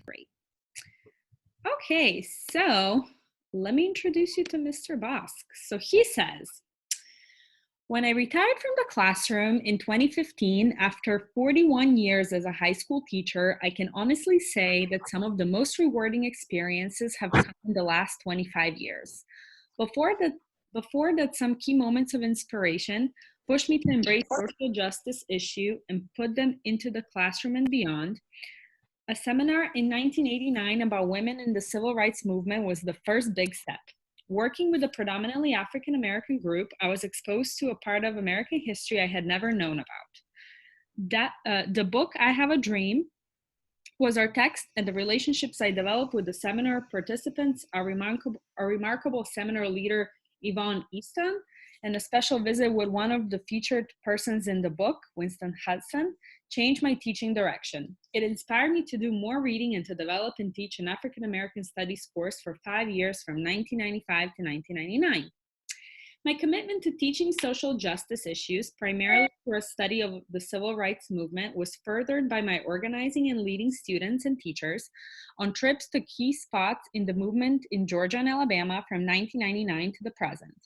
Great. Okay, so let me introduce you to Mr. Bosc. So he says, when I retired from the classroom in 2015, after 41 years as a high school teacher, I can honestly say that some of the most rewarding experiences have come in the last 25 years. Before that, some key moments of inspiration pushed me to embrace social justice issue and put them into the classroom and beyond. A seminar in 1989 about women in the civil rights movement was the first big step. Working with a predominantly African American group, I was exposed to a part of American history I had never known about. The book, I Have a Dream, was our text, and the relationships I developed with the seminar participants, our remarkable seminar leader, Yvonne Easton, and a special visit with one of the featured persons in the book, Winston Hudson, changed my teaching direction. It inspired me to do more reading and to develop and teach an African American Studies course for 5 years from 1995 to 1999. My commitment to teaching social justice issues, primarily through a study of the civil rights movement, was furthered by my organizing and leading students and teachers on trips to key spots in the movement in Georgia and Alabama from 1999 to the present.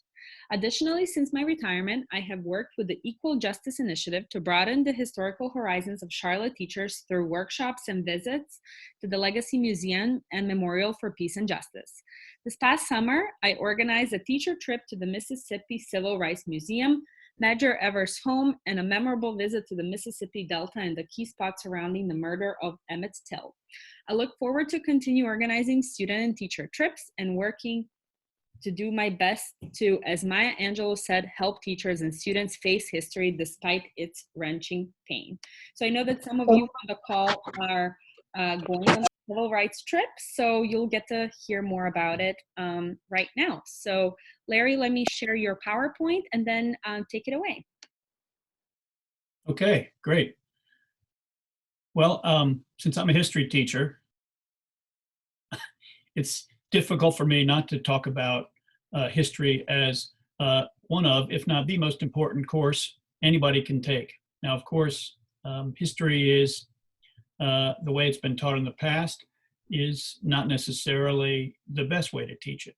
Additionally, since my retirement, I have worked with the Equal Justice Initiative to broaden the historical horizons of Charlotte teachers through workshops and visits to the Legacy Museum and Memorial for Peace and Justice. This past summer, I organized a teacher trip to the Mississippi Civil Rights Museum, Major Evers' home, and a memorable visit to the Mississippi Delta and the key spots surrounding the murder of Emmett Till. I look forward to continue organizing student and teacher trips and working to do my best to, as Maya Angelou said, help teachers and students face history despite its wrenching pain. So I know that some of you on the call are going on civil rights trips, so you'll get to hear more about it right now. So Larry, let me share your PowerPoint and then take it away. Okay, great. Well, since I'm a history teacher, it's difficult for me not to talk about history as one of, if not the most important course anybody can take. Now, of course, history is, the way it's been taught in the past, is not necessarily the best way to teach it.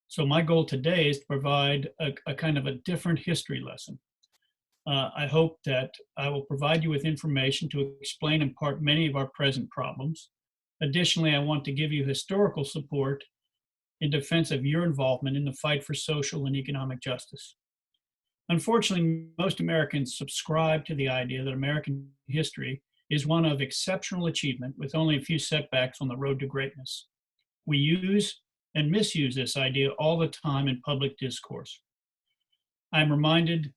So my goal today is to provide a kind of a different history lesson. I hope that I will provide you with information to explain in part many of our present problems. Additionally, I want to give you historical support in defense of your involvement in the fight for social and economic justice. Unfortunately, most Americans subscribe to the idea that American history is one of exceptional achievement with only a few setbacks on the road to greatness. We use and misuse this idea all the time in public discourse. I'm reminded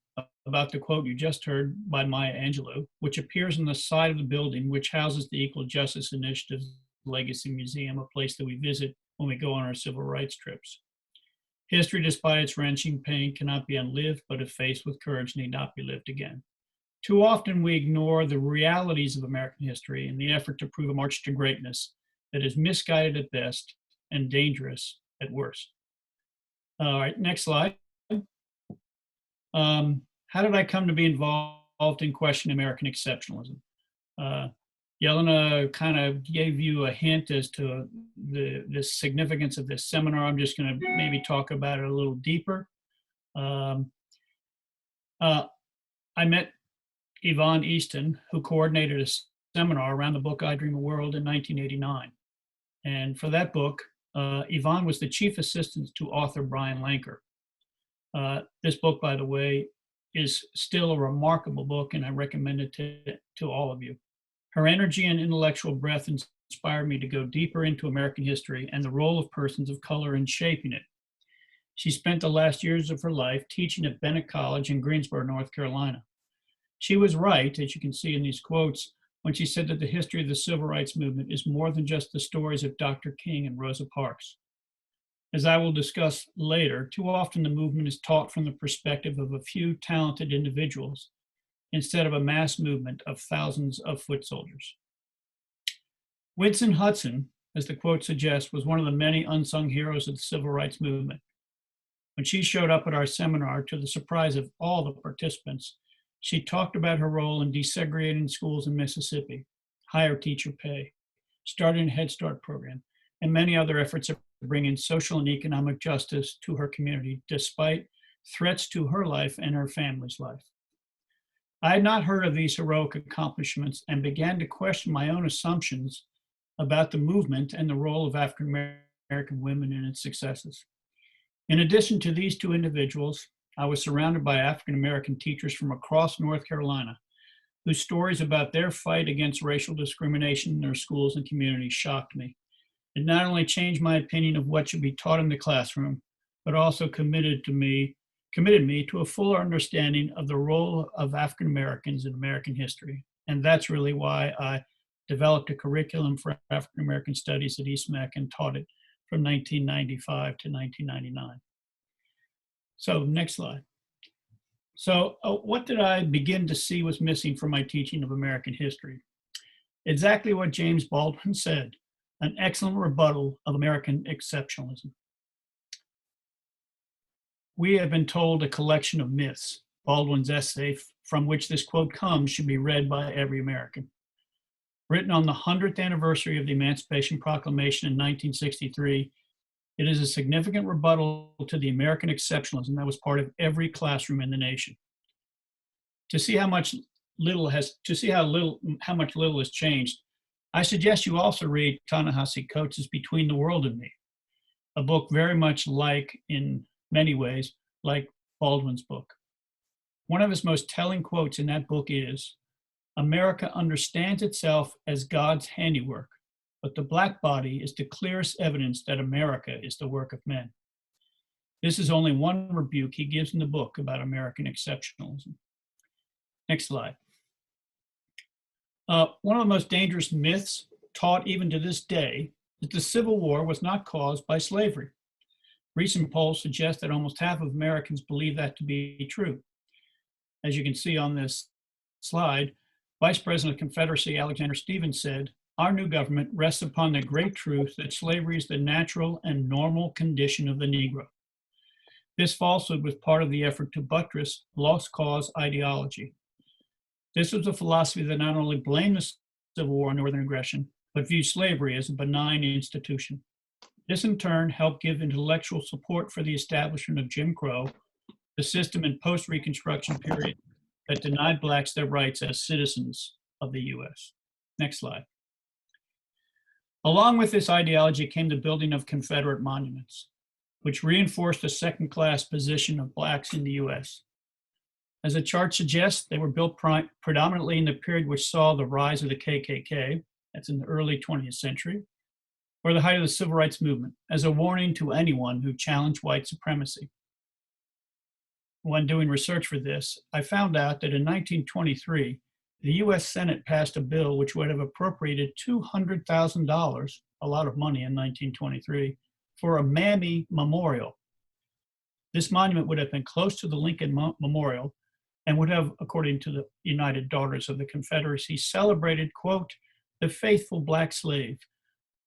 about the quote you just heard by Maya Angelou, which appears on the side of the building which houses the Equal Justice Initiative's Legacy Museum, a place that we visit when we go on our civil rights trips. History, despite its wrenching pain, cannot be unlived, but if faced with courage, need not be lived again. Too often we ignore the realities of American history in the effort to prove a march to greatness that is misguided at best and dangerous at worst. All right, next slide. How did I come to be involved in questioning American exceptionalism? Yelena kind of gave you a hint as to the significance of this seminar. I'm just going to maybe talk about it a little deeper. I met Yvonne Easton, who coordinated a seminar around the book I Dream a World in 1989. And for that book, Yvonne was the chief assistant to author Brian Lanker. This book, by the way, is still a remarkable book, and I recommend it to all of you. Her energy and intellectual breadth inspired me to go deeper into American history and the role of persons of color in shaping it. She spent the last years of her life teaching at Bennett College in Greensboro, North Carolina. She was right, as you can see in these quotes, when she said that the history of the civil rights movement is more than just the stories of Dr. King and Rosa Parks. As I will discuss later, too often the movement is taught from the perspective of a few talented individuals instead of a mass movement of thousands of foot soldiers. Winston Hudson, as the quote suggests, was one of the many unsung heroes of the civil rights movement. When she showed up at our seminar, to the surprise of all the participants, she talked about her role in desegregating schools in Mississippi, higher teacher pay. starting a Head Start program, and many other efforts to bring in social and economic justice to her community, despite threats to her life and her family's life. I had not heard of these heroic accomplishments and began to question my own assumptions about the movement and the role of African American women in its successes. In addition to these two individuals, I was surrounded by African American teachers from across North Carolina whose stories about their fight against racial discrimination in their schools and communities shocked me. It not only changed my opinion of what should be taught in the classroom, but also committed me to a fuller understanding of the role of African Americans in American history. And that's really why I developed a curriculum for African American studies at EastMech and taught it from 1995 to 1999. So next slide. So what did I begin to see was missing from my teaching of American history? Exactly what James Baldwin said, an excellent rebuttal of American exceptionalism. We have been told a collection of myths. Baldwin's essay from which this quote comes should be read by every American. Written on the 100th anniversary of the Emancipation Proclamation in 1963, it is a significant rebuttal to the American exceptionalism that was part of every classroom in the nation. To see how much little has changed, I suggest you also read Ta-Nehisi Coates' Between the World and Me, a book very much like, in many ways, like Baldwin's book. One of his most telling quotes in that book is, "America understands itself as God's handiwork, but the Black body is the clearest evidence that America is the work of men." This is only one rebuke he gives in the book about American exceptionalism. Next slide. One of the most dangerous myths taught even to this day is the Civil War was not caused by slavery. Recent polls suggest that almost half of Americans believe that to be true. As you can see on this slide, Vice President of the Confederacy Alexander Stephens said, "Our new government rests upon the great truth that slavery is the natural and normal condition of the Negro." This falsehood was part of the effort to buttress lost cause ideology. This was a philosophy that not only blamed the Civil War on Northern aggression, but viewed slavery as a benign institution. This in turn helped give intellectual support for the establishment of Jim Crow, the system in post-Reconstruction period that denied Blacks their rights as citizens of the US. Next slide. Along with this ideology came the building of Confederate monuments, which reinforced the second-class position of Blacks in the US. As the chart suggests, they were built predominantly in the period which saw the rise of the KKK, that's in the early 20th century, or the height of the Civil Rights Movement, as a warning to anyone who challenged white supremacy. When doing research for this, I found out that in 1923, the US Senate passed a bill which would have appropriated $200,000, a lot of money in 1923, for a Mammy Memorial. This monument would have been close to the Lincoln Memorial and would have, according to the United Daughters of the Confederacy, celebrated, quote, "the faithful Black slave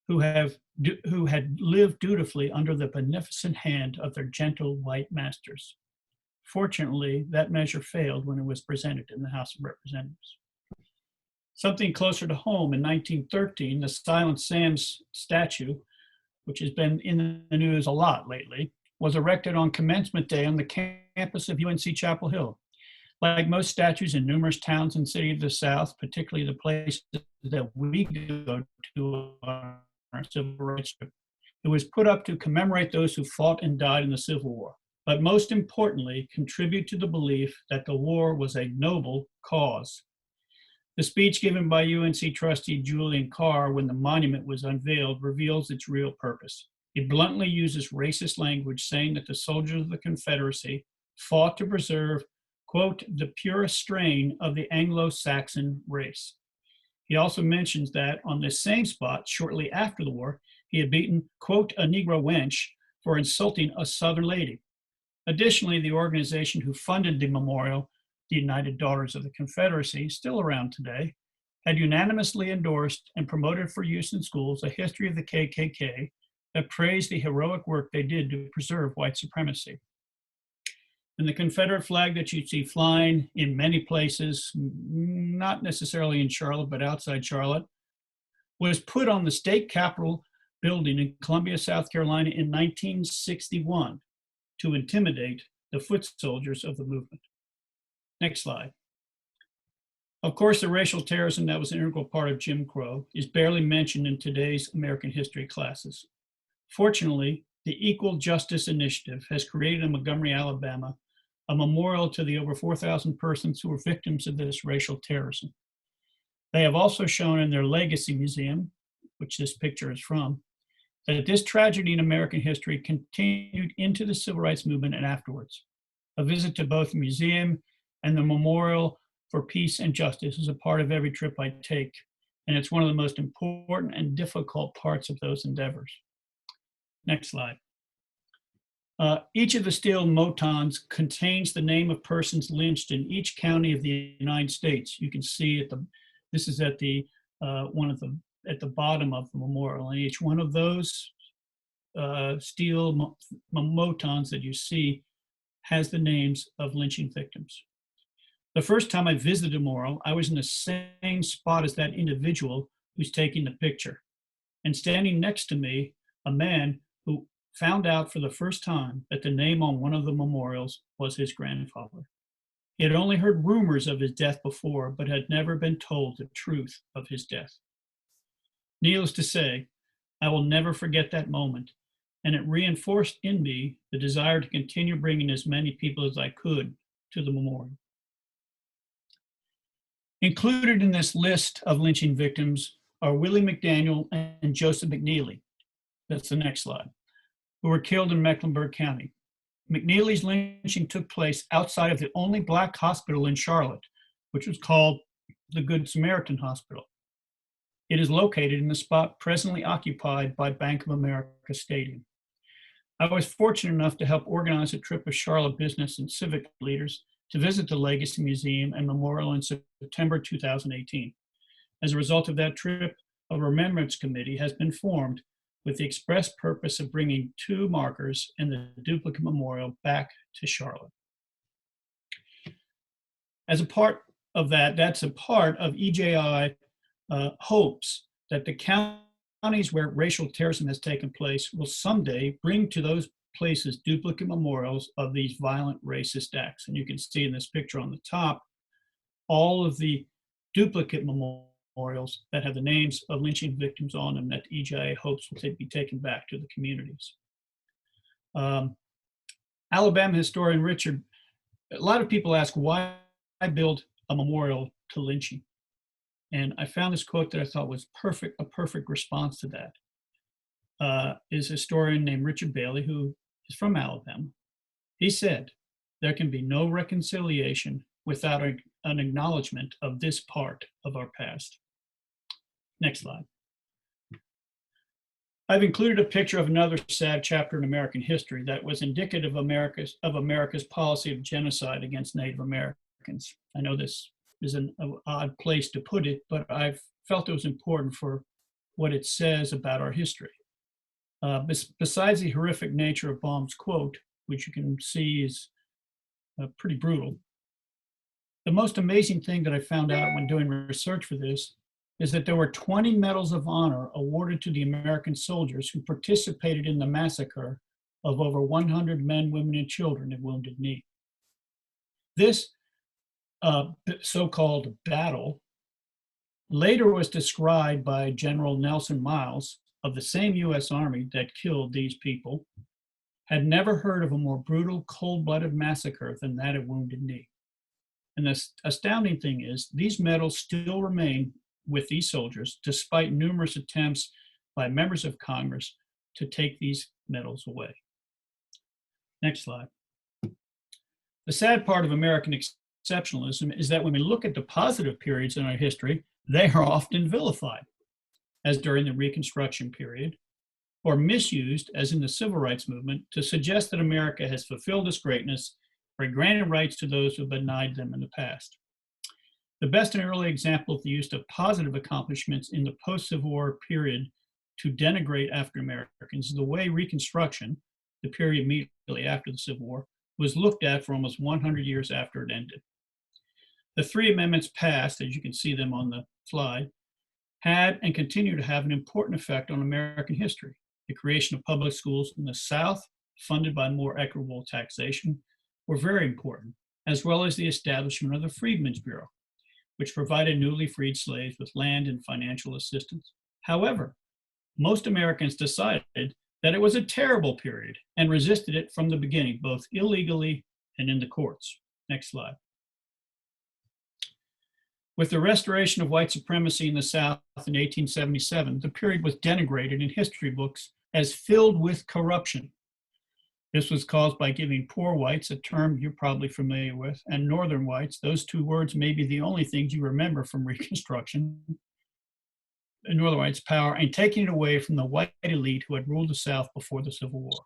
who had lived dutifully under the beneficent hand of their gentle white masters." Fortunately, that measure failed when it was presented in the House of Representatives. Something closer to home, in 1913, the Silent Sam's statue, which has been in the news a lot lately, was erected on Commencement Day on the campus of UNC Chapel Hill. Like most statues in numerous towns and cities of the South, particularly the places that we go to on our civil rights trip, it was put up to commemorate those who fought and died in the Civil War, but most importantly, contribute to the belief that the war was a noble cause. The speech given by UNC trustee Julian Carr when the monument was unveiled reveals its real purpose. It bluntly uses racist language, saying that the soldiers of the Confederacy fought to preserve, quote, "the purest strain of the Anglo-Saxon race." He also mentions that on this same spot, shortly after the war, he had beaten, quote, "a Negro wench" for insulting a Southern lady. Additionally, the organization who funded the memorial, the United Daughters of the Confederacy, still around today, had unanimously endorsed and promoted for use in schools a history of the KKK that praised the heroic work they did to preserve white supremacy. And the Confederate flag that you see flying in many places, not necessarily in Charlotte, but outside Charlotte, was put on the state capitol building in Columbia, South Carolina in 1961 to intimidate the foot soldiers of the movement. Next slide. Of course, the racial terrorism that was an integral part of Jim Crow is barely mentioned in today's American history classes. Fortunately, the Equal Justice Initiative has created in Montgomery, Alabama, a memorial to the over 4,000 persons who were victims of this racial terrorism. They have also shown in their Legacy Museum, which this picture is from, that this tragedy in American history continued into the civil rights movement and afterwards. A visit to both the museum and the Memorial for Peace and Justice is a part of every trip I take, and it's one of the most important and difficult parts of those endeavors. Next slide. Each of the steel motons contains the name of persons lynched in each county of the United States. You can see this is at the at the bottom of the memorial, and each one of those steel motons that you see has the names of lynching victims. The first time I visited a memorial, I was in the same spot as that individual who's taking the picture, and standing next to me, a man who found out for the first time that the name on one of the memorials was his grandfather. He had only heard rumors of his death before, but had never been told the truth of his death. Needless to say, I will never forget that moment, and it reinforced in me the desire to continue bringing as many people as I could to the memorial. Included in this list of lynching victims are Willie McDaniel and Joseph McNeely. That's the next slide, who were killed in Mecklenburg County. McNeely's lynching took place outside of the only Black hospital in Charlotte, which was called the Good Samaritan Hospital. It is located in the spot presently occupied by Bank of America Stadium. I was fortunate enough to help organize a trip of Charlotte business and civic leaders to visit the Legacy Museum and Memorial in September 2018. As a result of that trip, a remembrance committee has been formed with the express purpose of bringing two markers and the duplicate memorial back to Charlotte. As a part of that, that's a part of EJI hopes that the counties where racial terrorism has taken place will someday bring to those places duplicate memorials of these violent racist acts. And you can see in this picture on the top, all of the duplicate memorials that have the names of lynching victims on them that EJA hopes will be taken back to the communities. Alabama historian Richard, a lot of people ask why I build a memorial to lynching. And I found this quote that I thought was a perfect response to that. Is a historian named Richard Bailey, who is from Alabama. He said, "There can be no reconciliation without an acknowledgement of this part of our past." Next slide. I've included a picture of another sad chapter in American history that was indicative of America's policy of genocide against Native Americans. I know this is an odd place to put it, but I've felt it was important for what it says about our history. Besides the horrific nature of Baum's quote, which you can see is pretty brutal, the most amazing thing that I found out when doing research for this is that there were 20 medals of honor awarded to the American soldiers who participated in the massacre of over 100 men, women, and children at Wounded Knee. This so-called battle later was described by General Nelson Miles of the same US Army that killed these people, had never heard of a more brutal, cold-blooded massacre than that at Wounded Knee. And the astounding thing is, these medals still remain with these soldiers, despite numerous attempts by members of Congress to take these medals away. Next slide. The sad part of American exceptionalism is that when we look at the positive periods in our history, they are often vilified, as during the Reconstruction period, or misused, as in the Civil Rights Movement, to suggest that America has fulfilled its greatness or granted rights to those who have denied them in the past. The best and early example of the use of positive accomplishments in the post-Civil War period to denigrate African Americans is the way Reconstruction, the period immediately after the Civil War, was looked at for almost 100 years after it ended. The three amendments passed, as you can see them on the slide, had and continue to have an important effect on American history. The creation of public schools in the South, funded by more equitable taxation, were very important, as well as the establishment of the Freedmen's Bureau, which provided newly freed slaves with land and financial assistance. However, most Americans decided that it was a terrible period and resisted it from the beginning, both illegally and in the courts. Next slide. With the restoration of white supremacy in the South in 1877, the period was denigrated in history books as filled with corruption. This was caused by giving poor whites, a term you're probably familiar with, and northern whites, those two words may be the only things you remember from Reconstruction, northern whites' power, and taking it away from the white elite who had ruled the South before the Civil War.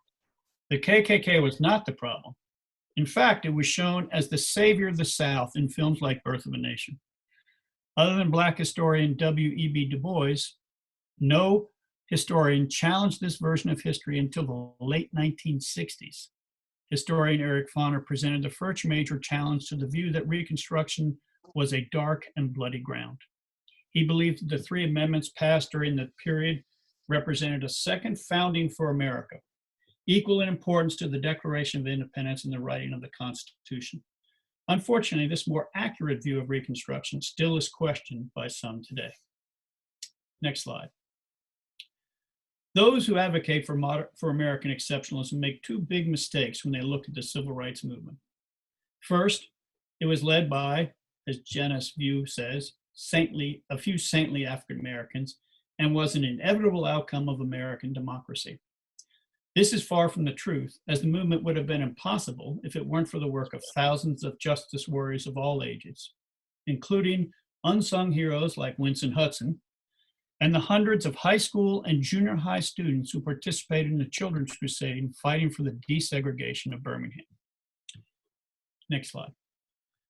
The KKK was not the problem. In fact, it was shown as the savior of the South in films like Birth of a Nation. Other than Black historian W.E.B. Du Bois, no historian challenged this version of history until the late 1960s. Historian Eric Foner presented the first major challenge to the view that Reconstruction was a dark and bloody ground. He believed that the three amendments passed during the period represented a second founding for America, equal in importance to the Declaration of Independence and the writing of the Constitution. Unfortunately, this more accurate view of Reconstruction still is questioned by some today. Next slide. Those who advocate for American exceptionalism make two big mistakes when they look at the civil rights movement. First, it was led by, as Jenna's view says, a few saintly African Americans, and was an inevitable outcome of American democracy. This is far from the truth, as the movement would have been impossible if it weren't for the work of thousands of justice warriors of all ages, including unsung heroes like Winston Hudson, and the hundreds of high school and junior high students who participated in the Children's Crusade fighting for the desegregation of Birmingham. Next slide.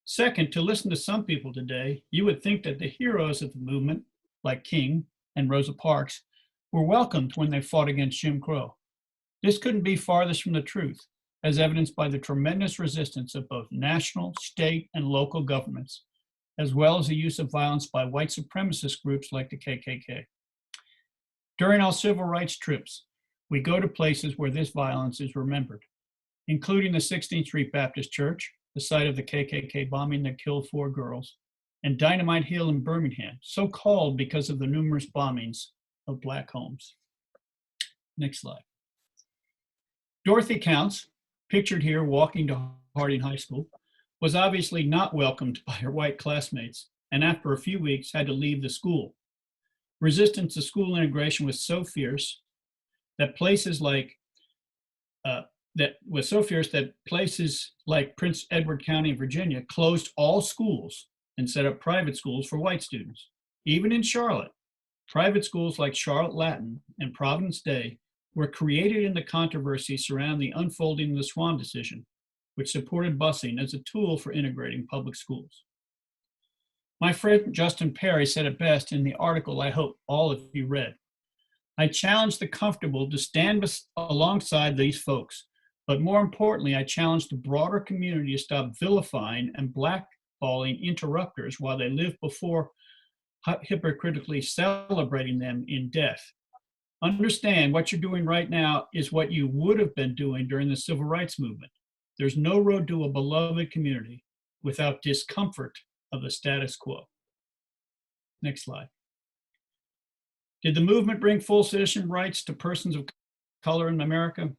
Second, to listen to some people today, you would think that the heroes of the movement, like King and Rosa Parks, were welcomed when they fought against Jim Crow. This couldn't be farthest from the truth, as evidenced by the tremendous resistance of both national, state, and local governments, as well as the use of violence by white supremacist groups like the KKK. During our civil rights trips, we go to places where this violence is remembered, including the 16th Street Baptist Church, the site of the KKK bombing that killed 4 girls, and Dynamite Hill in Birmingham, so called because of the numerous bombings of Black homes. Next slide. Dorothy Counts, pictured here walking to Harding High School, was obviously not welcomed by her white classmates, and after a few weeks had to leave the school. Resistance to school integration was so fierce that places like Prince Edward County in Virginia closed all schools and set up private schools for white students. Even in Charlotte, private schools like Charlotte Latin and Providence Day were created in the controversy surrounding the unfolding of the Swan decision, which supported busing as a tool for integrating public schools. My friend Justin Perry said it best in the article I hope all of you read. I challenge the comfortable to stand alongside these folks, but more importantly, I challenge the broader community to stop vilifying and blackballing interrupters while they live before hypocritically celebrating them in death. Understand what you're doing right now is what you would have been doing during the civil rights movement. There's no road to a beloved community without discomfort of the status quo. Next slide. Did the movement bring full citizen rights to persons of color in America?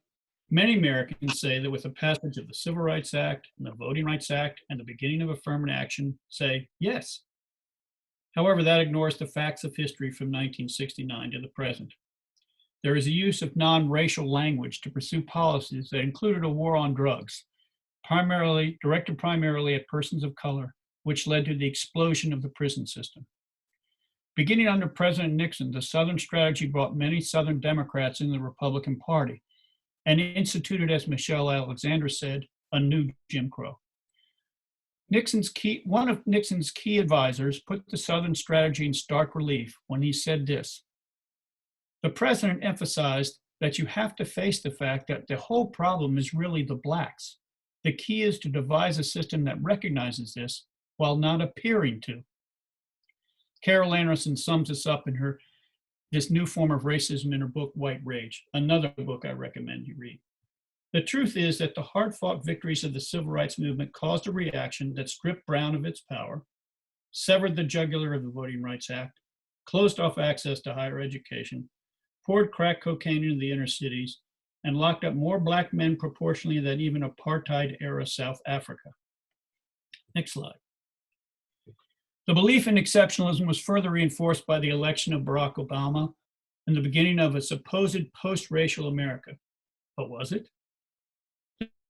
Many Americans say that with the passage of the Civil Rights Act and the Voting Rights Act and the beginning of affirmative action, say yes. However, that ignores the facts of history from 1969 to the present. There is a use of non-racial language to pursue policies that included a war on drugs, directed primarily at persons of color, which led to the explosion of the prison system. Beginning under President Nixon, the Southern strategy brought many Southern Democrats in the Republican Party and instituted, as Michelle Alexander said, a new Jim Crow. One of Nixon's key advisors put the Southern strategy in stark relief when he said this: the president emphasized that you have to face the fact that the whole problem is really the blacks. The key is to devise a system that recognizes this while not appearing to. Carol Anderson sums this up in this new form of racism in her book, White Rage, another book I recommend you read. The truth is that the hard-fought victories of the civil rights movement caused a reaction that stripped Brown of its power, severed the jugular of the Voting Rights Act, closed off access to higher education, poured crack cocaine into the inner cities, and locked up more Black men proportionally than even apartheid-era South Africa. Next slide. The belief in exceptionalism was further reinforced by the election of Barack Obama and the beginning of a supposed post-racial America. But was it?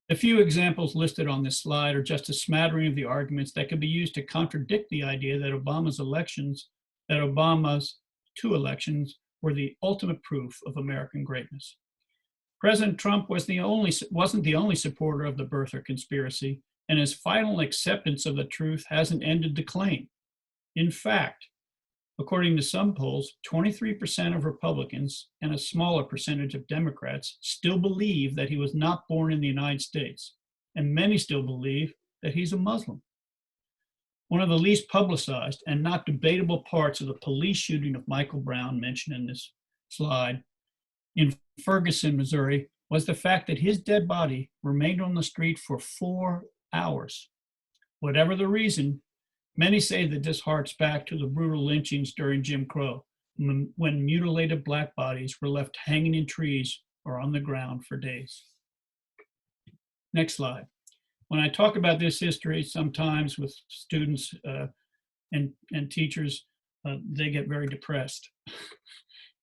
The few examples listed on this slide are just a smattering of the arguments that could be used to contradict the idea that Obama's two elections were the ultimate proof of American greatness. President Trump wasn't the only supporter of the birther conspiracy, and his final acceptance of the truth hasn't ended the claim. In fact, according to some polls, 23% of Republicans and a smaller percentage of Democrats still believe that he was not born in the United States, and many still believe that he's a Muslim. One of the least publicized and not debatable parts of the police shooting of Michael Brown, mentioned in this slide, in Ferguson, Missouri, was the fact that his dead body remained on the street for 4 hours. Whatever the reason, many say that this harks back to the brutal lynchings during Jim Crow, when mutilated Black bodies were left hanging in trees or on the ground for days. Next slide. When I talk about this history, sometimes with students and teachers, they get very depressed,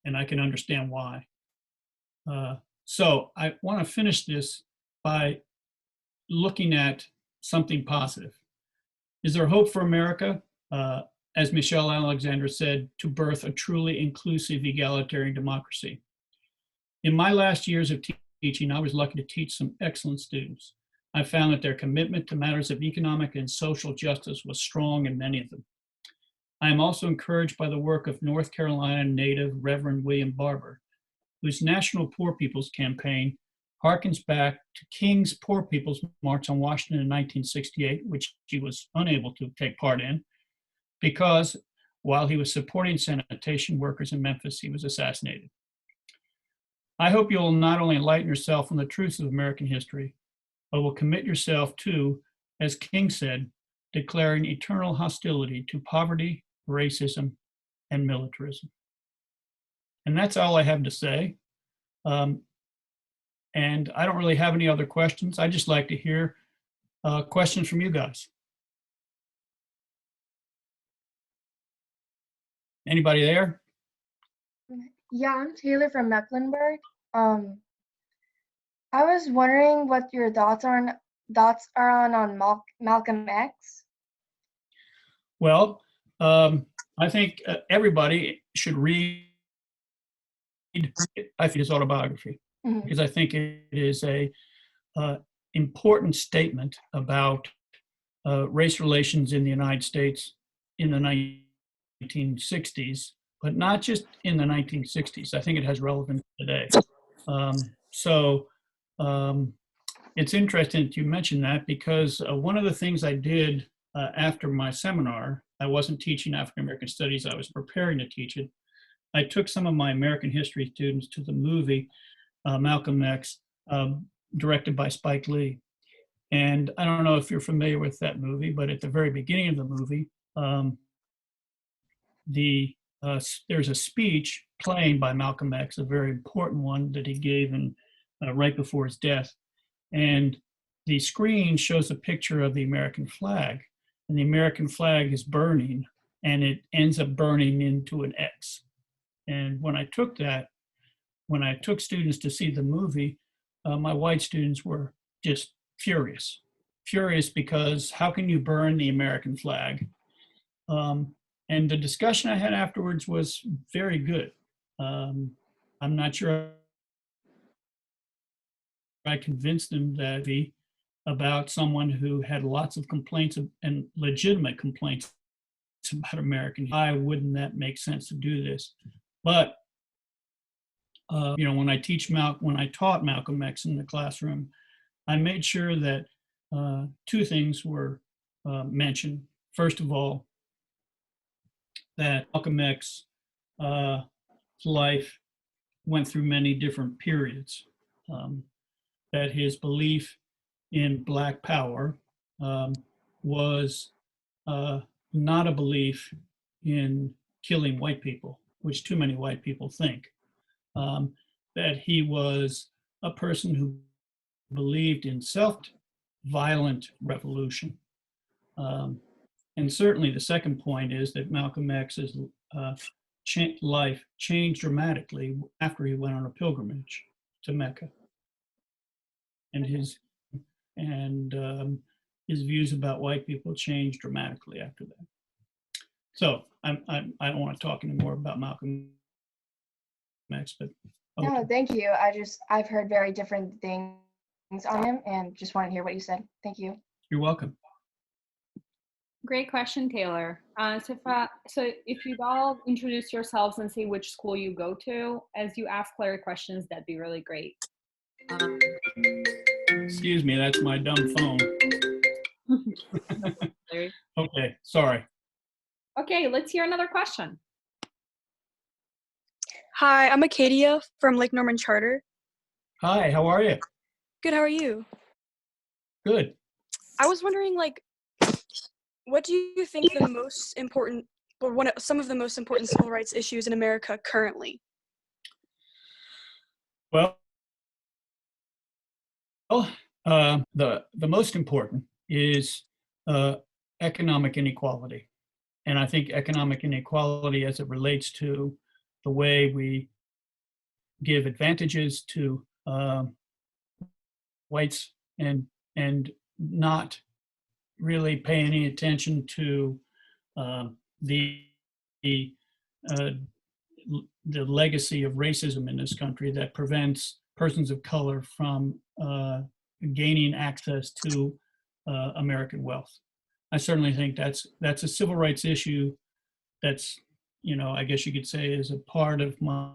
and I can understand why. So I want to finish this by looking at something positive. Is there hope for America? As Michelle Alexander said, to birth a truly inclusive, egalitarian democracy. In my last years of teaching, I was lucky to teach some excellent students. I found that their commitment to matters of economic and social justice was strong in many of them. I am also encouraged by the work of North Carolina native Reverend William Barber, whose National Poor People's Campaign harkens back to King's Poor People's March on Washington in 1968, which he was unable to take part in because while he was supporting sanitation workers in Memphis, he was assassinated. I hope you'll not only enlighten yourself on the truths of American history, but will commit yourself to, as King said, declaring eternal hostility to poverty, racism, and militarism. And that's all I have to say. And I don't really have any other questions. I just like to hear questions from you guys. Anybody there? Yeah, I'm Taylor from Mecklenburg. I was wondering what your thoughts are on Malcolm X. Well, I think everybody should read his autobiography, because I think it is a important statement about race relations in the United States in the 1960s, but not just in the 1960s. I think it has relevance today. It's interesting that you mentioned that, because one of the things I did after my seminar, I wasn't teaching African American studies, I was preparing to teach it. I took some of my American history students to the movie Malcolm X, directed by Spike Lee. And I don't know if you're familiar with that movie, but at the very beginning of the movie, there's a speech playing by Malcolm X, a very important one that he gave right before his death. And the screen shows a picture of the American flag, and the American flag is burning, and it ends up burning into an X. And when I took students to see the movie, my white students were just furious because how can you burn the American flag? And the discussion I had afterwards was very good. I'm not sure I convinced them that about someone who had lots of complaints and legitimate complaints about American. Why wouldn't that make sense to do this? But when I taught Malcolm X in the classroom, I made sure that two things were mentioned. First of all, that Malcolm X life went through many different periods. That his belief in Black power was not a belief in killing white people, which too many white people think. That he was a person who believed in self-violent revolution. And certainly the second point is that Malcolm X's life changed dramatically after he went on a pilgrimage to Mecca. And his views about white people changed dramatically after that. So I don't want to talk anymore about Malcolm X, but No, okay. thank you. I've heard very different things on him and just wanted to hear what you said. Thank you. You're welcome. Great question, Taylor. So if you'd all introduce yourselves and say which school you go to, as you ask Claire questions, that'd be really great. Excuse me, that's my dumb phone. Okay, sorry. Okay, let's hear another question. Hi, I'm Acadia from Lake Norman Charter. Hi, how are you? Good, how are you? Good. I was wondering, what do you think the most important, or some of the most important civil rights issues in America currently? Well, the most important is economic inequality. And I think economic inequality as it relates to the way we give advantages to whites and not really pay any attention to the legacy of racism in this country that prevents persons of color from gaining access to American wealth. I certainly think that's a civil rights issue that's, I guess you could say is a part of my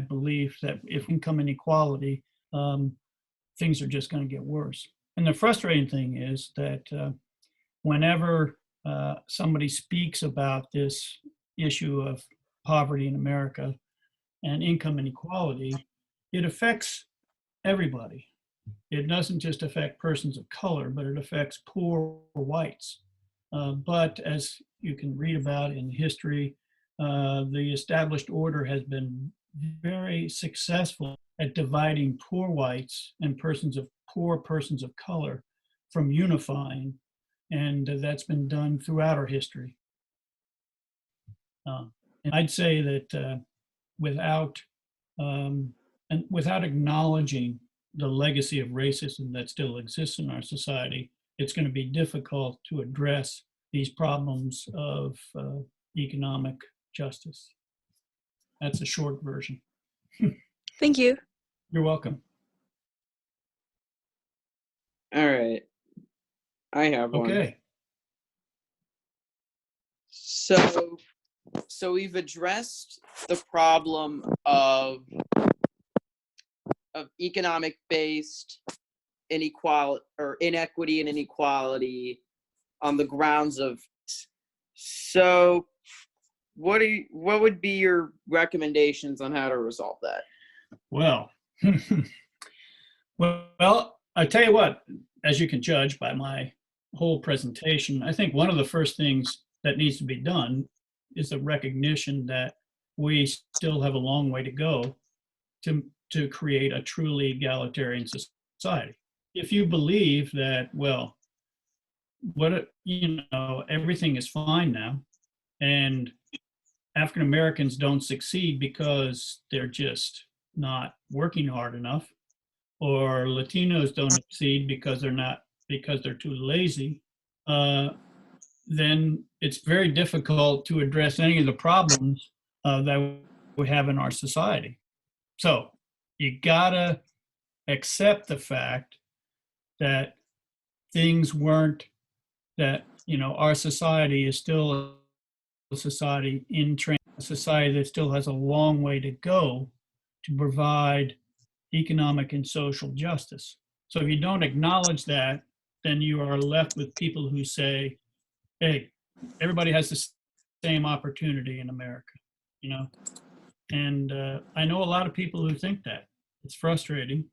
belief that if income inequality, things are just going to get worse. And the frustrating thing is that whenever somebody speaks about this issue of poverty in America and income inequality, it affects everybody. It doesn't just affect persons of color, but it affects poor whites. But as you can read about in history, the established order has been very successful at dividing poor whites and poor persons of color from unifying. And that's been done throughout our history. And I'd say that without acknowledging the legacy of racism that still exists in our society, it's going to be difficult to address these problems of economic justice. That's a short version. Thank you. You're welcome. All right. I have one. Okay. So we've addressed the problem of economic-based inequality or inequity and inequality on the grounds of. So what would be your recommendations on how to resolve that? Well, well, I tell you what, as you can judge by my whole presentation, I think one of the first things that needs to be done is the recognition that we still have a long way to go to create a truly egalitarian society. If you believe that, well, everything is fine now, and African Americans don't succeed because they're just not working hard enough, or Latinos don't succeed because they're too lazy, then it's very difficult to address any of the problems that we have in our society. So you gotta accept the fact that things weren't, that, our society is still a society a society that still has a long way to go to provide economic and social justice. So if you don't acknowledge that, then you are left with people who say, hey, everybody has the same opportunity in America, you know? And I know a lot of people who think that. It's frustrating.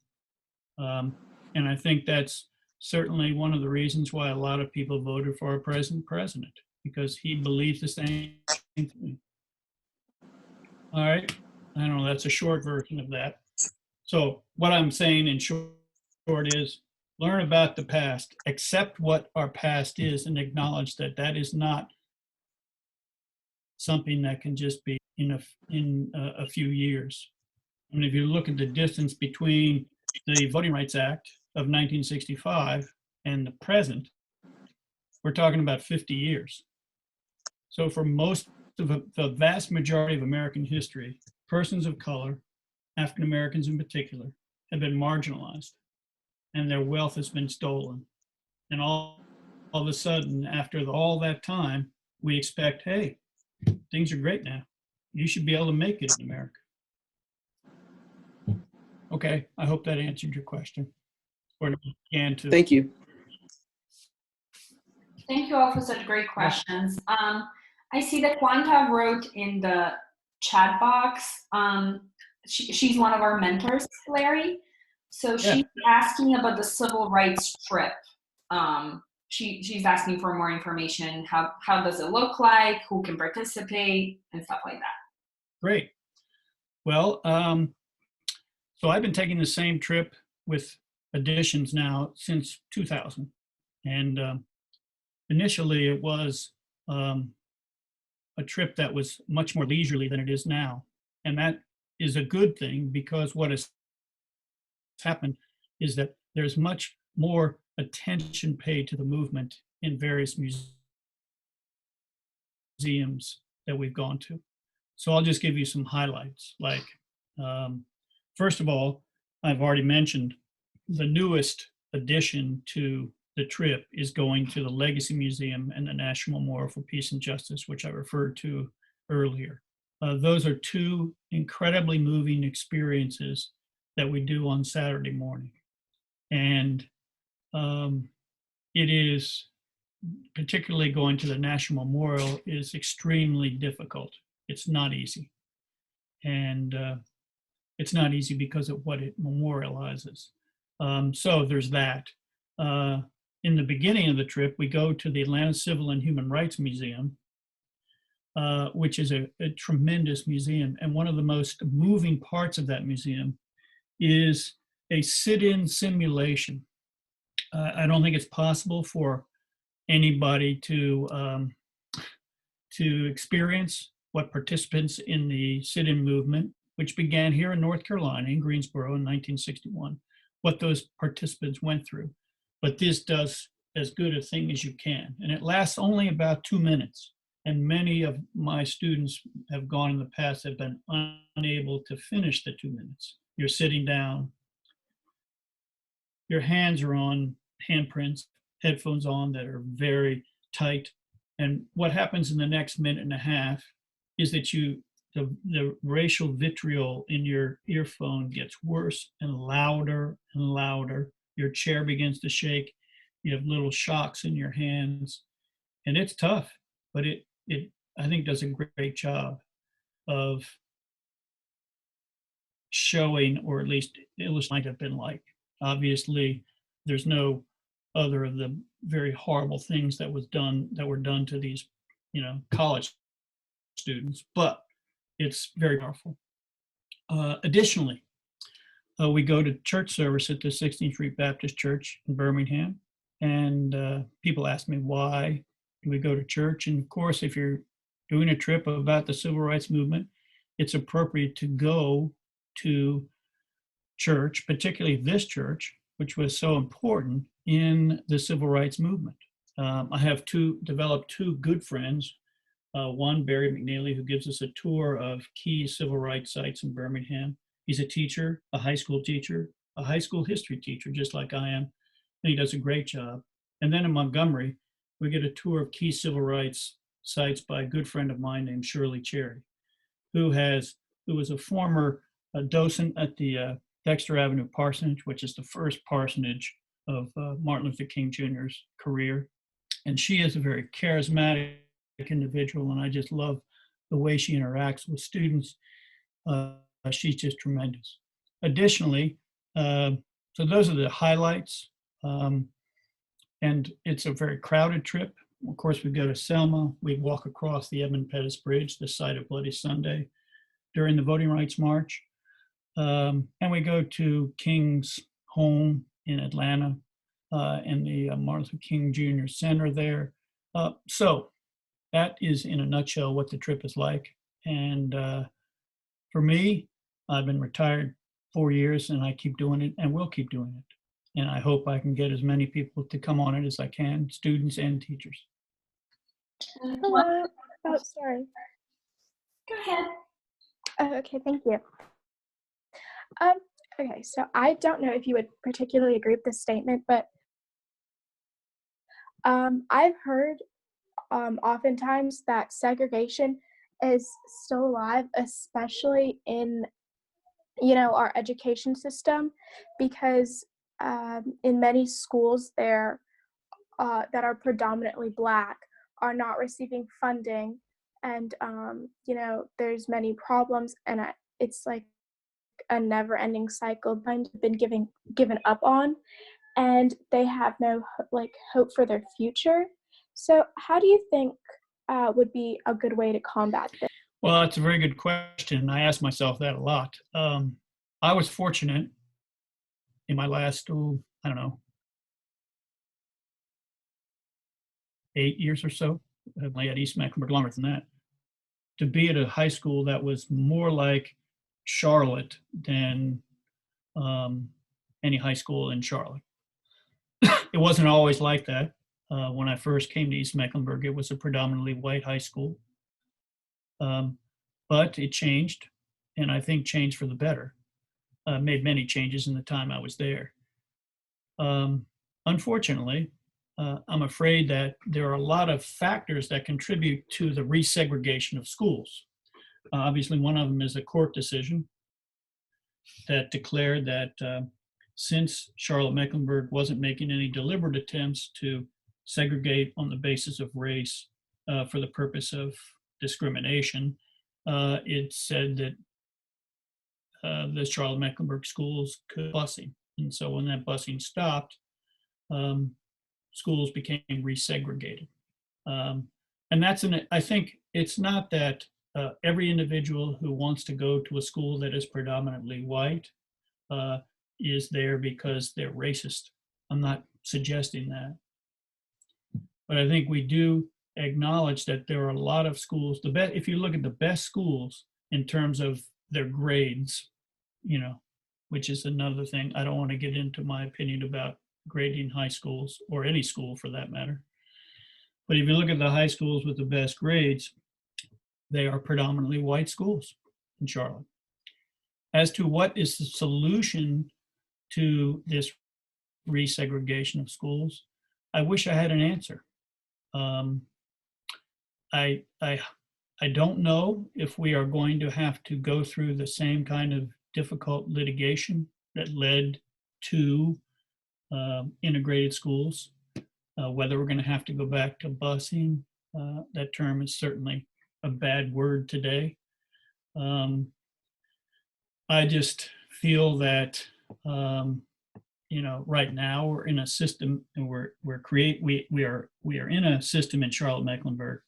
And I think that's certainly one of the reasons why a lot of people voted for our present president, because he believes the same thing. All right. I don't know, that's a short version of that. So what I'm saying in short is learn about the past, accept what our past is, and acknowledge that that is not something that can just be in a few years. And if you look at the distance between the Voting Rights Act of 1965 and the present, we're talking about 50 years. So for most of the vast majority of American history, persons of color, African Americans in particular, have been marginalized and their wealth has been stolen. And all of a sudden, after all that time, we expect, hey, things are great now. You should be able to make it in America. Okay, I hope that answered your question. Or can to. Thank you. Thank you all for such great questions. I see that Quanta wrote in the chat box. She's one of our mentors, Larry. So she's asking about the civil rights trip. She's asking for more information. How does it look like? Who can participate and stuff like that? Great. Well, so I've been taking the same trip with additions now since 2000. And initially it was a trip that was much more leisurely than it is now. And that is a good thing, because what has happened is that there's much more attention paid to the movement in various museums that we've gone to. So I'll just give you some highlights. Like, first of all, I've already mentioned the newest addition to the trip is going to the Legacy Museum and the National Memorial for Peace and Justice, which I referred to earlier. Those are two incredibly moving experiences that we do on Saturday morning. And it is, particularly going to the National Memorial, is extremely difficult. It's not easy. And it's not easy because of what it memorializes. So there's that. In the beginning of the trip, we go to the Atlanta Civil and Human Rights Museum, which is a tremendous museum. And one of the most moving parts of that museum is a sit-in simulation. I don't think it's possible for anybody to experience what participants in the sit-in movement, which began here in North Carolina, in Greensboro in 1961, what those participants went through. But this does as good a thing as you can. And it lasts only about 2 minutes. And many of my students have gone in the past, have been unable to finish the 2 minutes. You're sitting down, your hands are on handprints, headphones on that are very tight. And what happens in the next minute and a half is that the racial vitriol in your earphone gets worse and louder and louder. Your chair begins to shake. You have little shocks in your hands. And it's tough, but it I think does a great job of showing, or at least illustrating, might have been like. Obviously, there's no other of the very horrible things that were done to these, college students, but it's very powerful. Additionally, we go to church service at the 16th Street Baptist Church in Birmingham, and people ask me, why do we go to church? And of course, if you're doing a trip about the civil rights movement, it's appropriate to go to church, particularly this church, which was so important in the civil rights movement. I have developed two good friends. One, Barry McNeely, who gives us a tour of key civil rights sites in Birmingham. He's a teacher, a high school teacher, a high school history teacher, just like I am, and he does a great job. And then in Montgomery, we get a tour of key civil rights sites by a good friend of mine named Shirley Cherry, who was a former docent at the Dexter Avenue Parsonage, which is the first parsonage of Martin Luther King Jr.'s career. And she is a very charismatic individual, and I just love the way she interacts with students. She's just tremendous. Additionally, so those are the highlights. And it's a very crowded trip. Of course, we go to Selma. We walk across the Edmund Pettus Bridge, the site of Bloody Sunday, during the Voting Rights March. And we go to King's home in Atlanta and the Martin Luther King Jr. Center there. So that is, in a nutshell, what the trip is like. And for me, I've been retired 4 years, and I keep doing it and will keep doing it. And I hope I can get as many people to come on it as I can, students and teachers. Hello. Oh, sorry. Go ahead. Oh, okay, thank you. Okay, so I don't know if you would particularly agree with this statement, but I've heard oftentimes that segregation is still alive, especially in, our education system, because in many schools there that are predominantly Black are not receiving funding, and there's many problems, and it's like a never-ending cycle kind of been given up on, and they have no hope for their future. So how do you think would be a good way to combat this? Well, that's a very good question. I ask myself that a lot. I was fortunate in my last, 8 years or so, I at East Mecklenburg, longer than that, to be at a high school that was more like Charlotte than any high school in Charlotte. It wasn't always like that. When I first came to East Mecklenburg, it was a predominantly white high school. But it changed, and I think changed for the better. Made many changes in the time I was there. Unfortunately, I'm afraid that there are a lot of factors that contribute to the resegregation of schools. Obviously, one of them is a court decision that declared that since Charlotte-Mecklenburg wasn't making any deliberate attempts to segregate on the basis of race for the purpose of discrimination, it said that the Charlotte-Mecklenburg schools could busing. And so when that busing stopped, schools became resegregated. And I think it's not that every individual who wants to go to a school that is predominantly white is there because they're racist. I'm not suggesting that. But I think we do acknowledge that there are a lot of schools, if you look at the best schools in terms of their grades, which is another thing. I don't want to get into my opinion about grading high schools or any school for that matter. But if you look at the high schools with the best grades, they are predominantly white schools in Charlotte. As to what is the solution to this resegregation of schools, I wish I had an answer. I don't know if we are going to have to go through the same kind of difficult litigation that led to integrated schools, whether we're going to have to go back to busing. That term is certainly a bad word today. I just feel that right now we're in a system, and we are in a system in Charlotte-Mecklenburg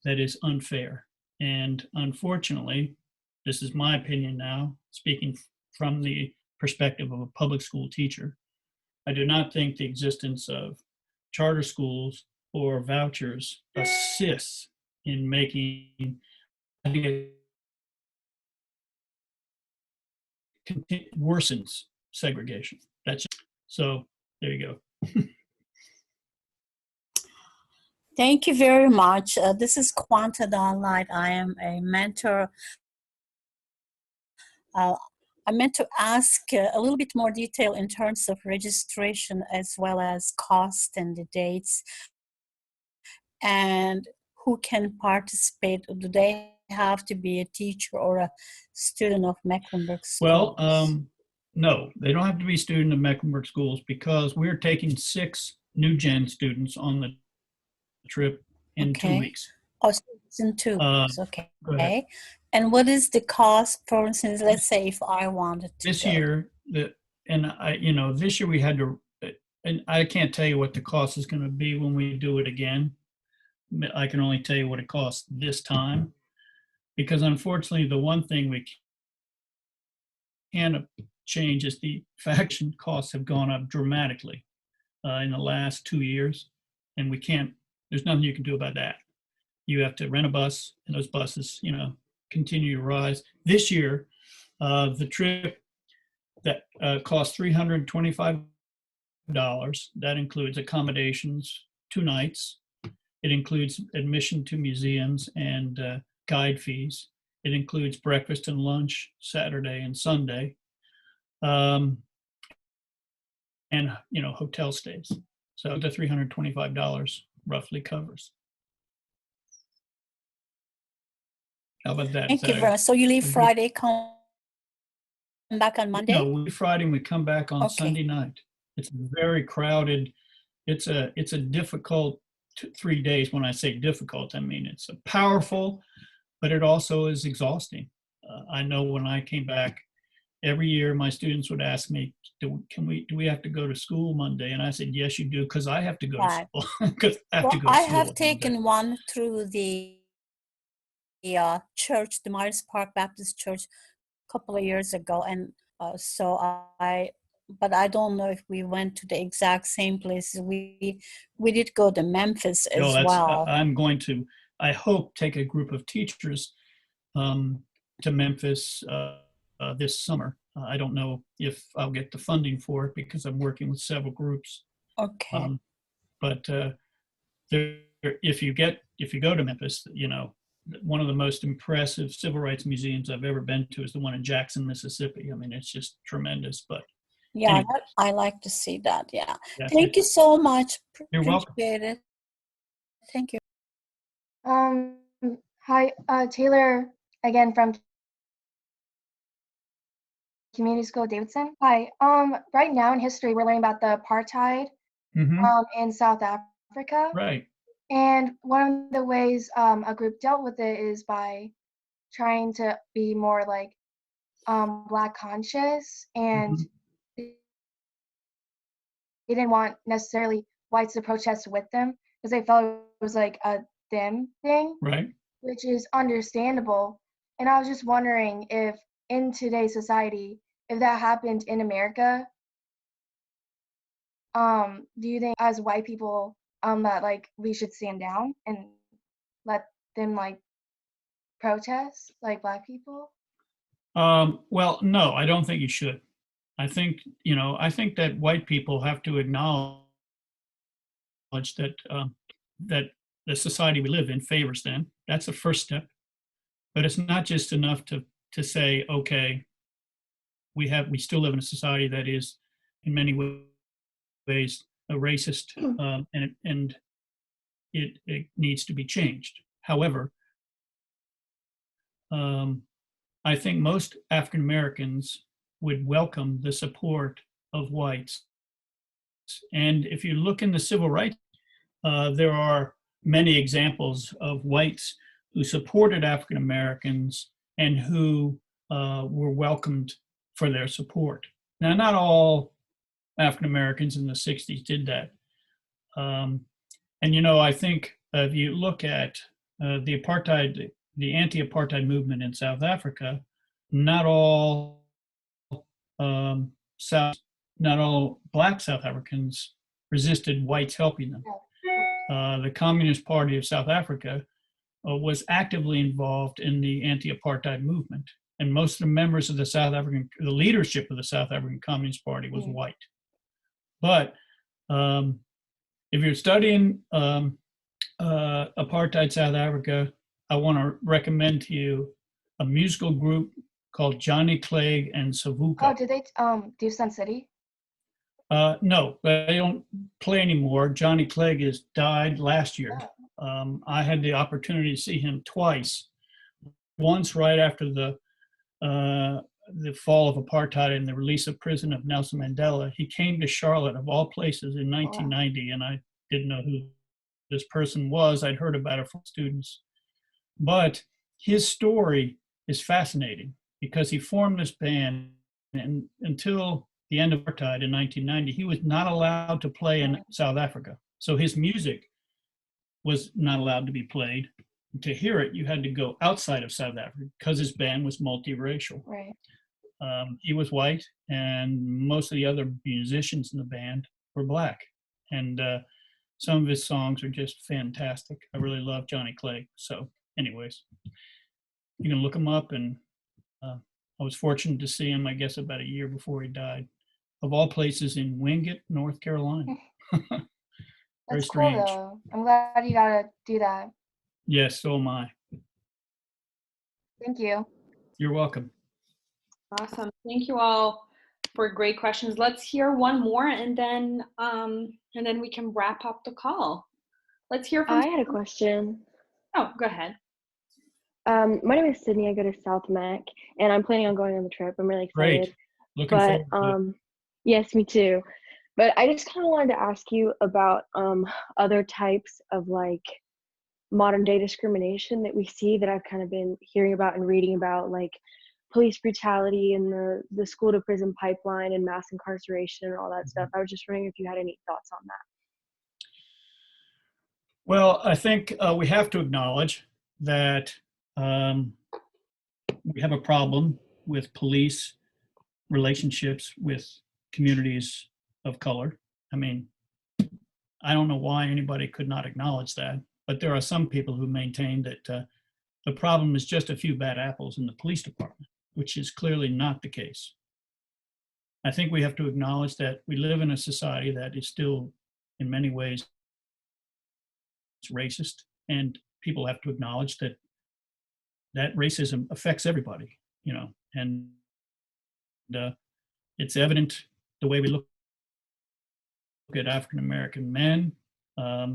that is unfair. And unfortunately, this is my opinion now, speaking from the perspective of a public school teacher, I do not think the existence of charter schools or vouchers assists in making worsens segregation. So there you go. Thank you very much. This is Quanta Dawnlight. I am a mentor. I meant to ask a little bit more detail in terms of registration as well as cost and the dates, and who can participate. Do they have to be a teacher or a student of Mecklenburg schools? Well, no, they don't have to be a student of Mecklenburg schools, because we're taking 6 new gen students on the trip in 2 weeks. Oh, season two. Uh, Okay. go ahead. And what is the cost, for instance, let's say if I wanted to This go? year, this year we had to, and I can't tell you what the cost is going to be when we do it again. I can only tell you what it costs this time, because unfortunately, the one thing we can't change is the faction costs have gone up dramatically in the last 2 years, and we can't. There's nothing you can do about that. You have to rent a bus, and those buses, continue to rise. This year, the trip that cost $325. That includes accommodations, 2 nights. It includes admission to museums and guide fees. It includes breakfast and lunch Saturday and Sunday, and hotel stays. So the $325 roughly covers. How about that? Thank you very much. So you leave Mhm. Friday, come back on Monday? No, we Friday and we come back on Okay. Sunday night. It's very crowded. It's a difficult 3 days. When I say difficult, I mean it's a powerful, but it also is exhausting. I know when I came back, every year my students would ask me, do we have to go to school Monday? And I said, yes, you do, because I have to go Right. to school. Because I have to Well, go to I school have on Monday. taken one through the church, the Myers Park Baptist Church, a couple of years ago, and so but I don't know if we went to the exact same places. We did go to Memphis as well. I'm going to, I hope, take a group of teachers to Memphis this summer. I don't know if I'll get the funding for it because I'm working with several groups. Okay. But if you go to Memphis, one of the most impressive civil rights museums I've ever been to is the one in Jackson, Mississippi. I mean, it's just tremendous. But yeah, anyway. I like to see that. Yeah. Yes, Thank you so much. You're welcome. Appreciate it. Thank you. Hi, Taylor again from Community School Davidson. Hi. Right now in history, we're learning about the apartheid in South Africa. Right. And one of the ways a group dealt with it is by trying to be more like Black conscious, and they didn't want necessarily whites to protest with them because they felt it was like a them thing, Right. which is understandable. And I was just wondering if in today's society, if that happened in America, do you think as white people that like we should stand down and let them like protest like Black people? Well, no, I don't think you should. I think that white people have to acknowledge that that the society we live in favors them. That's the first step. But it's not just enough to say, okay, we still live in a society that is in many ways a racist, and it needs to be changed. However, I think most African Americans would welcome the support of whites. And if you look in the civil rights, there are many examples of whites who supported African Americans and who were welcomed for their support. Now, not all African Americans in the 60s did that. And I think if you look at the anti-apartheid movement in South Africa, not all not all Black South Africans resisted whites helping them. The Communist Party of South Africa was actively involved in the anti-apartheid movement, and most of the members of the leadership of the South African Communist Party was white. But if you're studying apartheid South Africa, I want to recommend to you a musical group called Johnny Clegg and Savuka. Oh, did they do Sun City? No, they don't play anymore. Johnny Clegg has died last year. I had the opportunity to see him twice. Once right after the fall of apartheid and the release of prison of Nelson Mandela. He came to Charlotte, of all places, in 1990, and I didn't know who this person was. I'd heard about it from students. But his story is fascinating because he formed this band, and until the end of apartheid in 1990, he was not allowed to play in South Africa. So his music was not allowed to be played. To hear it, you had to go outside of South Africa because his band was multiracial. Right. He was white, and most of the other musicians in the band were black. And some of his songs are just fantastic. I really love Johnny Clegg. So, anyways, you can look him up. And I was fortunate to see him, I guess, about a year before he died, of all places in Wingate, North Carolina. Very That's cool, strange. though. I'm glad you got to do that. Yes, so am I. Thank you. You're welcome. Awesome. Thank you all for great questions. Let's hear one more, and then we can wrap up the call. Let's hear from. I had a question. Oh, go ahead. My name is Sydney. I go to South Mac, and I'm planning on going on the trip. I'm really excited. Great. Looking But forward to it. yes, me too. But I just kind of wanted to ask you about other types of like modern day discrimination that we see that I've kind of been hearing about and reading about, like police brutality and the school to prison pipeline and mass incarceration and all that stuff. I was just wondering if you had any thoughts on that. Well, I think we have to acknowledge that we have a problem with police relationships with communities of color. I mean, I don't know why anybody could not acknowledge that, but there are some people who maintain that the problem is just a few bad apples in the police department, which is clearly not the case. I think we have to acknowledge that we live in a society that is still, in many ways, racist, and people have to acknowledge that that racism affects everybody, you know, and it's evident the way we look at African American men.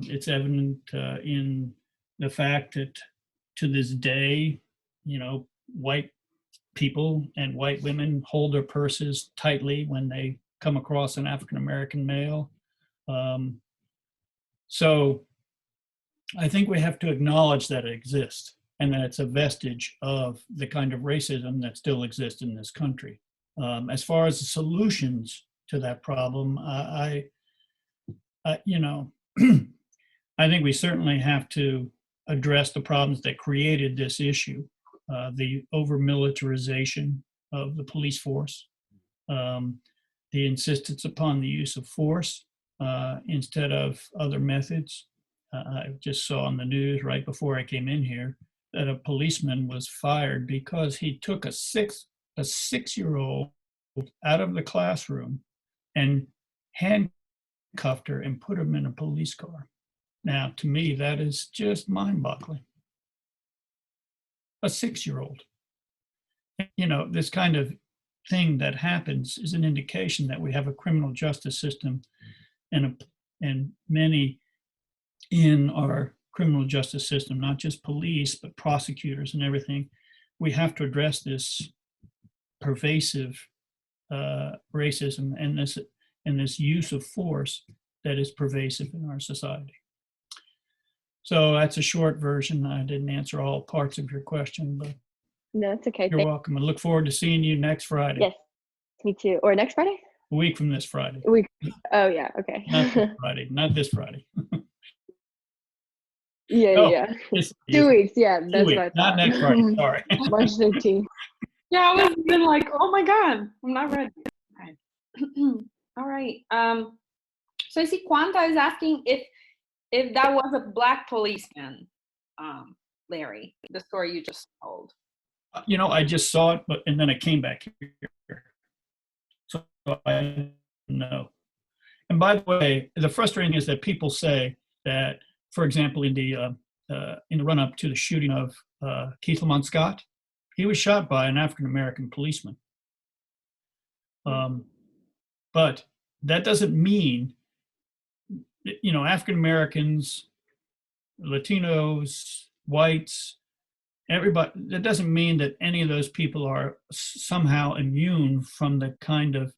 It's evident in the fact that to this day, you know, white people and white women hold their purses tightly when they come across an African American male. So I think we have to acknowledge that it exists and that it's a vestige of the kind of racism that still exists in this country. As far as the solutions to that problem, you know, I think we certainly have to address the problems that created this issue, the over-militarization of the police force, the insistence upon the use of force instead of other methods. I just saw on the news right before I came in here that a policeman was fired because he took a six-year-old out of the classroom and handcuffed her and put him in a police car. Now, to me, that is just mind-boggling. A 6-year-old. You know, this kind of thing that happens is an indication that we have a criminal justice system, and many in our criminal justice system, not just police, but prosecutors and everything. We have to address this pervasive racism and this use of force that is pervasive in our society. So that's a short version. I didn't answer all parts of your question, but No, it's okay. you're welcome. I look forward to seeing you next Friday. Yes, me too. Or next Friday? A week from this Friday. Oh yeah, okay. Not this Friday. Not this Friday. Yeah. 2 weeks. Yeah, that's 2 weeks. what I thought. Not next Friday. Sorry. March 13th. Yeah, I was been like, oh my God, I'm not ready. Okay. All right. So I see Quanta is asking if that was a black policeman, Larry, the story you just told. You know, I just saw it, and then I came back here. So I didn't know. And by the way, the frustrating is that people say that, for example, in the run-up to the shooting of Keith Lamont Scott, he was shot by an African-American policeman. But that doesn't mean, you know, African-Americans, Latinos, whites, everybody, that doesn't mean that any of those people are somehow immune from the kind of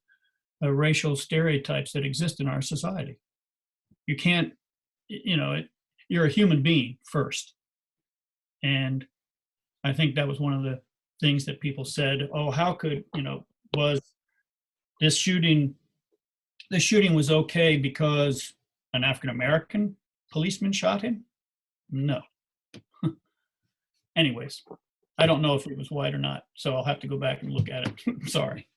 racial stereotypes that exist in our society. You can't, you know, you're a human being first. And I think that was one of the things that people said, oh, how could, was this shooting, the shooting was okay because an African-American policeman shot him? No. Anyways, I don't know if it was white or not, so I'll have to go back and look at it. Sorry.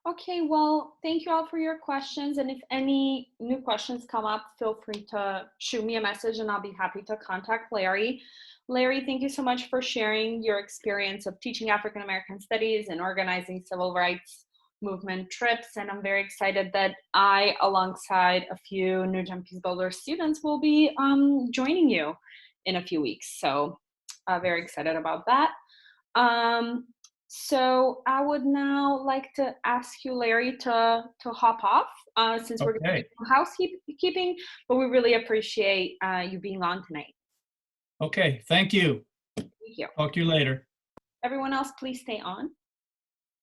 Okay, well, thank you all for your questions. And if any new questions come up, feel free to shoot me a message and I'll be happy to contact Larry. Larry, thank you so much for sharing your experience of teaching African American studies and organizing civil rights movement trips. And I'm very excited that I, alongside a few New Gen Peace Builder students, will be joining you in a few weeks. So very excited about that. So I would now like to ask you, Larry, to hop off since we're going to do housekeeping, but we really appreciate you being on tonight. Okay, thank you. Thank you. Talk to you later. Everyone else, please stay on.